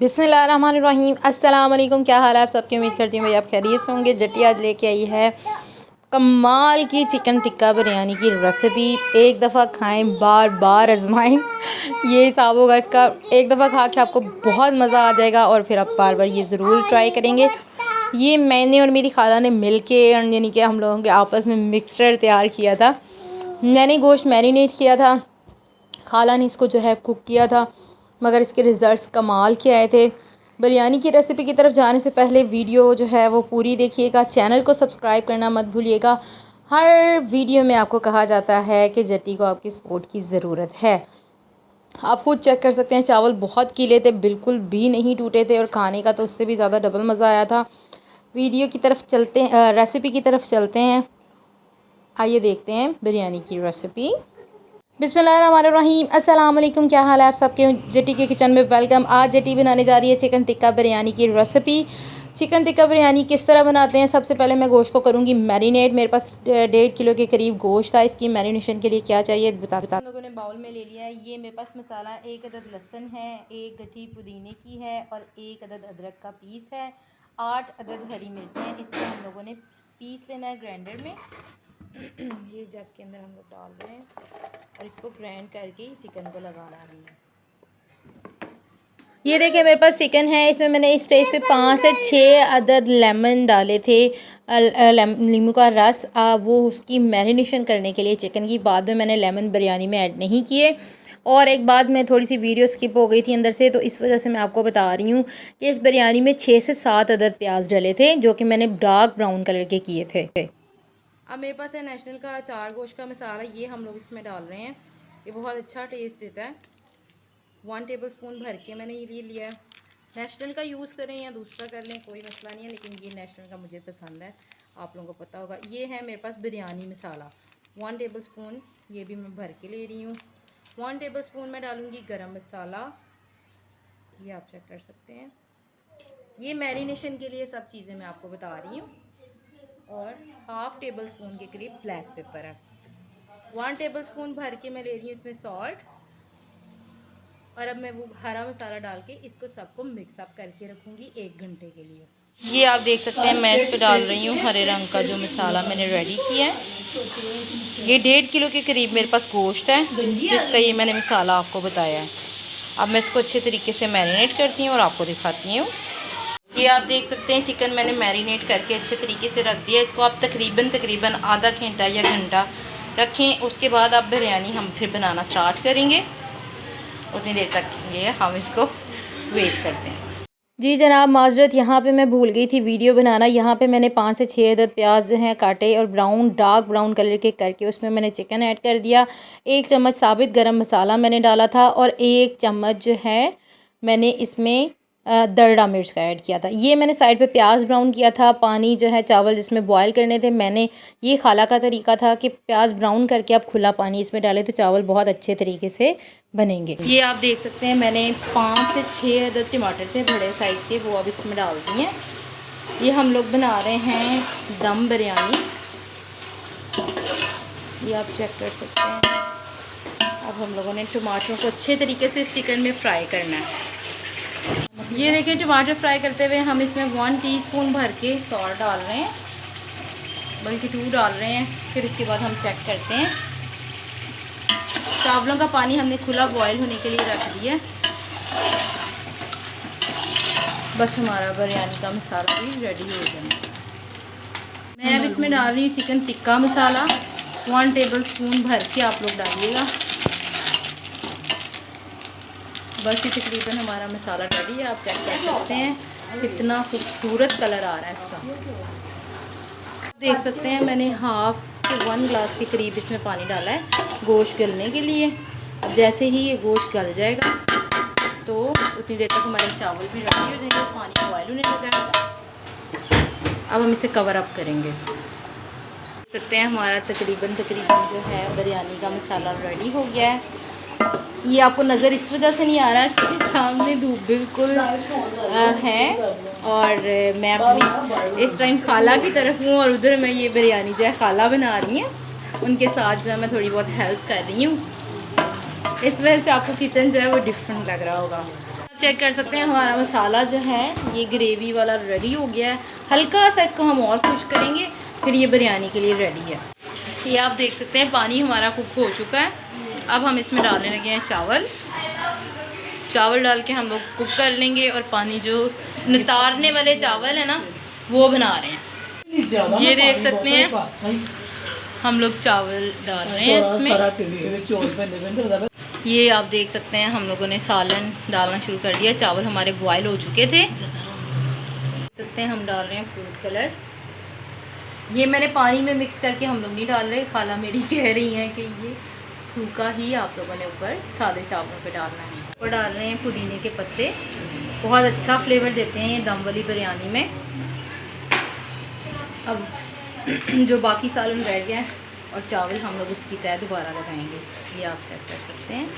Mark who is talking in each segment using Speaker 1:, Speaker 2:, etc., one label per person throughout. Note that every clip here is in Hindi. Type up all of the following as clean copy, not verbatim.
Speaker 1: बिस्मिल्लाहिर्रहमानिर्रहीम। अस्सलाम वालेकुम। क्या हाल है आप सबके? उम्मीद करती हूँ भाई आप खैरियत से होंगे। जटी आज लेके आई है कमाल की चिकन टिक्का बिरयानी की रेसिपी। एक दफ़ा खाएं, बार बार आजमाएं। ये हिसाब होगा इसका। एक दफ़ा खा के आपको बहुत मज़ा आ जाएगा और फिर आप बार बार ये ज़रूर ट्राई करेंगे। ये मैंने और मेरी खाला ने मिल के यानी कि हम लोगों के आपस में मिक्सचर तैयार किया था। मैंने गोश्त मैरिनेट किया था, खाला ने इसको जो है कुक किया था, मगर इसके रिज़ल्ट्स कमाल के आए थे। बिरयानी की रेसिपी की तरफ जाने से पहले वीडियो जो है वो पूरी देखिएगा, चैनल को सब्सक्राइब करना मत भूलिएगा। हर वीडियो में आपको कहा जाता है कि जट्टी को आपकी सपोर्ट की ज़रूरत है। आप खुद चेक कर सकते हैं, चावल बहुत गीले थे, बिल्कुल भी नहीं टूटे थे और खाने का तो उससे भी ज़्यादा डबल मज़ा आया था। वीडियो की तरफ चलते हैं, रेसिपी की तरफ चलते हैं। आइए देखते हैं बिरयानी की रेसिपी। बिस्मिल्लाहिर्रहमानिर्रहीम। अस्सलाम वालेकुम। क्या हाल है आप सबके? जटी के किचन में वेलकम। आज जटी बनाने जा रही है चिकन टिक्का बिरयानी की रेसिपी। चिकन टिक्का बिरयानी किस तरह बनाते हैं? सबसे पहले मैं गोश्त को करूँगी मैरिनेट। मेरे पास 1.5 किलो के करीब गोश्त था। इसकी मैरिनेशन के लिए क्या चाहिए बता हम लोगों ने बाउल में ले लिया है। ये मेरे पास मसाला 1 अदद लहसुन है, 1 गट्ठी पुदीने की है और 1 अदद अदरक का पीस है, 8 अदद हरी मिर्चें। इसको हम लोगों ने पीस लेना है ग्राइंडर में। ये जग के अंदर हम लोग डाल रहे हैं और इसको ग्राइंड करके चिकन को लगाना है। ये देखिए मेरे पास चिकन है। इसमें मैंने इस स्टेज पे 5 से 6 अदद लेमन डाले थे, नींबू का रस, वो उसकी मैरिनेशन करने के लिए चिकन की। बाद में मैंने लेमन बिरयानी में ऐड नहीं किए। और एक बात, मैं थोड़ी सी वीडियो स्किप हो गई थी अंदर से, तो इस वजह से मैं आपको बता रही हूँ कि इस बिरयानी में 6 से 7 अदद प्याज डले थे, जो कि मैंने डार्क ब्राउन कलर के किए थे। अब मेरे पास है नेशनल का अचार गोश्त का मसाला, ये हम लोग इसमें डाल रहे हैं। ये बहुत अच्छा टेस्ट देता है। 1 टेबलस्पून भर के मैंने ये लिया है। नेशनल का यूज़ करें या दूसरा कर लें, कोई मसला नहीं है, लेकिन ये नेशनल का मुझे पसंद है, आप लोगों को पता होगा। ये है मेरे पास बिरयानी मसाला 1 टेबलस्पून, ये भी मैं भर के ले रही हूँ। 1 टेबलस्पून मैं डालूँगी गरम मसाला, ये आप चेक कर सकते हैं। ये मैरिनेशन के लिए सब चीज़ें मैं आपको बता रही हूँ। और 1/2 टेबलस्पून के करीब ब्लैक पेपर है। 1 टेबलस्पून भर के मैं ले रही हूँ इसमें सॉल्ट। और अब मैं वो हरा मसाला डाल के इसको सबको मिक्सअप करके रखूँगी 1 घंटे के लिए। ये आप देख सकते हैं, मैं इस पर डाल रही हूँ हरे रंग का जो मसाला मैंने रेडी किया है। ये 1.5 किलो के करीब मेरे पास गोश्त है, जिसका ये मैंने मसाला आपको बताया है। अब मैं इसको अच्छे तरीके से मैरिनेट करती हूँ और आपको दिखाती हूँ। ये आप देख सकते हैं, चिकन मैंने मैरिनेट करके अच्छे तरीके से रख दिया। इसको आप तकरीबन आधा घंटा या घंटा रखें। उसके बाद आप बिरयानी हम फिर बनाना स्टार्ट करेंगे। उतनी देर तक ये हम इसको वेट करते हैं। जी जनाब, माजरत, यहाँ पे मैं भूल गई थी वीडियो बनाना। यहाँ पे मैंने 5 से 6 अदद प्याज जो हैं काटे और डार्क ब्राउन कलर के करके उसमें मैंने चिकन ऐड कर दिया। 1 चम्मच साबित गरम मसाला मैंने डाला था और 1 चम्मच जो है मैंने इसमें दरड़ा मिर्च का ऐड किया था। ये मैंने साइड पे प्याज ब्राउन किया था। पानी जो है चावल जिसमें बॉयल करने थे, मैंने ये खाला का तरीका था कि प्याज ब्राउन करके आप खुला पानी इसमें डालें तो चावल बहुत अच्छे तरीके से बनेंगे। ये आप देख सकते हैं, मैंने 5 से 6 अदद टमाटर थे बड़े साइज़ के, वो अब इसमें डाल दिए हैं। ये हम लोग बना रहे हैं दम बिरयानी, ये आप चेक कर सकते हैं। अब हम लोगों ने टमाटरों को अच्छे तरीके से इस चिकन में फ्राई करना है। ये देखिए, टमाटर फ्राई करते हुए हम इसमें 1 टीस्पून भर के सॉल्ट डाल रहे हैं, बल्कि 2 डाल रहे हैं। फिर इसके बाद हम चेक करते हैं। चावलों का पानी हमने खुला बॉयल होने के लिए रख दिया। बस हमारा बिरयानी का मसाला भी रेडी हो जाए। मैं अब इसमें डाल रही हूँ चिकन टिक्का मसाला 1 टेबलस्पून भर के आप लोग डालिएगा। बस ये तकरीबन हमारा मसाला रेडी है। आप चेक कर सकते हैं कितना खूबसूरत कलर आ रहा है इसका। देख सकते हैं, मैंने 1/2 ग्लास के करीब इसमें पानी डाला है गोश्त गलने के लिए। अब जैसे ही ये गोश्त गल जाएगा तो उतनी देर तक हमारे चावल भी रेडी हो जाएंगे, पानी बॉयल होने लगा। अब हम इसे कवर अप करेंगे। देख सकते हैं हमारा तकरीबन जो है बिरयानी का मसाला रेडी हो गया है। ये आपको नज़र इस वजह से नहीं आ रहा क्योंकि सामने धूप बिल्कुल है और मैं अपनी इस टाइम खाला की तरफ हूँ और उधर मैं ये बिरयानी जो है खाला बना रही हैं, उनके साथ जो है मैं थोड़ी बहुत हेल्प कर रही हूँ। इस वजह से आपको किचन जो है वो डिफरेंट लग रहा होगा। चेक कर सकते हैं हमारा मसाला जो है ये ग्रेवी वाला रेडी हो गया है। हल्का सा इसको हम और खुश करेंगे, फिर ये बिरयानी के लिए रेडी है। ये आप देख सकते हैं पानी हमारा कुक हो चुका है। अब हम इसमें डालने लगे हैं चावल। चावल डाल के हम लोग कुक कर लेंगे और पानी जो नितारने वाले चावल है ना वो बना रहे हैं। ये देख सकते हैं हम लोग चावल डाल रहे हैं इसमें। ये आप देख सकते हैं हम लोगों ने सालन डालना शुरू कर दिया। चावल हमारे बॉयल हो चुके थे। देख सकते हैं हम डाल रहे हैं फूड कलर। ये मैंने पानी में मिक्स करके हम लोग नहीं डाल रहे, खाला मेरी कह रही हैं कि ये सूखा ही आप लोगों ने ऊपर सादे चावलों पे डालना है। ऊपर डाल रहे हैं पुदीने के पत्ते, बहुत अच्छा फ्लेवर देते हैं ये दम वाली बिरयानी में। अब जो बाकी सालन रह गया है और चावल हम लोग उसकी तय दोबारा लगाएंगे। ये आप चेक कर सकते हैं,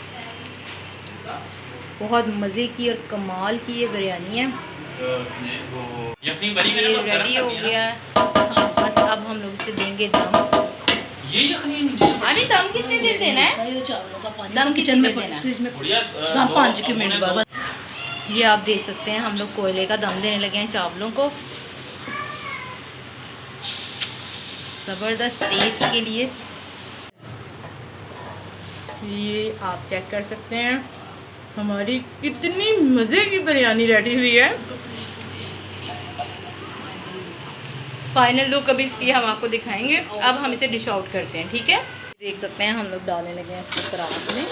Speaker 1: बहुत मज़े की और कमाल की ये बिरयानी है। ये रेडी हो गया है, बस अब हम लोग इसे देंगे दम। अरे दम कितने देते हैं ना? दम किचन में देना
Speaker 2: 5 मिनट बाद।
Speaker 1: ये आप देख सकते हैं हम लोग कोयले का दम देने लगे हैं चावलों को, ज़बरदस्त टेस्ट के लिए। ये आप चेक कर सकते हैं हमारी कितनी मज़े की बिरयानी रेडी हुई है। फाइनल लुक अभी इसकी हम आपको दिखाएंगे। अब हम इसे डिश आउट करते हैं, ठीक है। देख सकते हैं हम लोग डालने लगे हैं इसको परात में,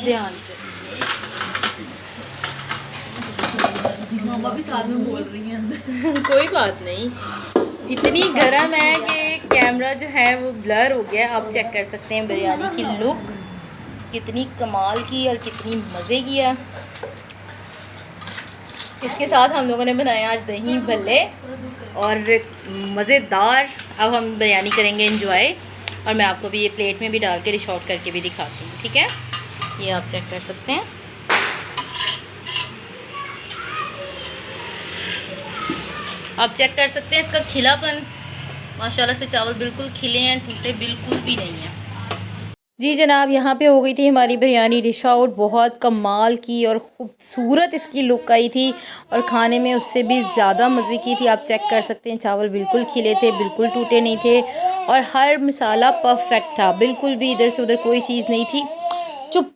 Speaker 1: ध्यान से। मामा भी साथ में बोल रही हैं अंदर। कोई बात नहीं, इतनी गर्म है कि कैमरा जो है वो ब्लर हो गया। आप चेक कर सकते हैं बिरयानी की लुक कितनी कमाल की और कितनी मज़े की है। इसके साथ हम लोगों ने बनाया आज दही भल्ले और मज़ेदार। अब हम बिरयानी करेंगे एंजॉय और मैं आपको भी ये प्लेट में भी डाल के डिश आउट करके भी दिखाती हूँ, ठीक है। ये आप चेक कर सकते हैं। आप चेक कर सकते हैं इसका खिलापन, माशाल्लाह से चावल बिल्कुल खिले हैं, टूटे बिल्कुल भी नहीं हैं। जी जनाब, यहाँ पे हो गई थी हमारी बिरयानी डिश आउट। बहुत कमाल की और ख़ूबसूरत इसकी लुक आई थी और खाने में उससे भी ज़्यादा मज़े की थी। आप चेक कर सकते हैं चावल बिल्कुल खिले थे, बिल्कुल टूटे नहीं थे और हर मसाला परफेक्ट था, बिल्कुल भी इधर से उधर कोई चीज़ नहीं थी। चुप,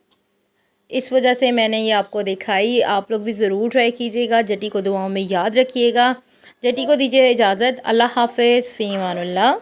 Speaker 1: इस वजह से मैंने ये आपको दिखाई। आप लोग भी ज़रूर ट्राई कीजिएगा। जटी को दुआओं में याद रखिएगा। जटी को दीजिए इजाज़त। अल्लाह हाफ़िज़, फ़ी अमानुल्लाह।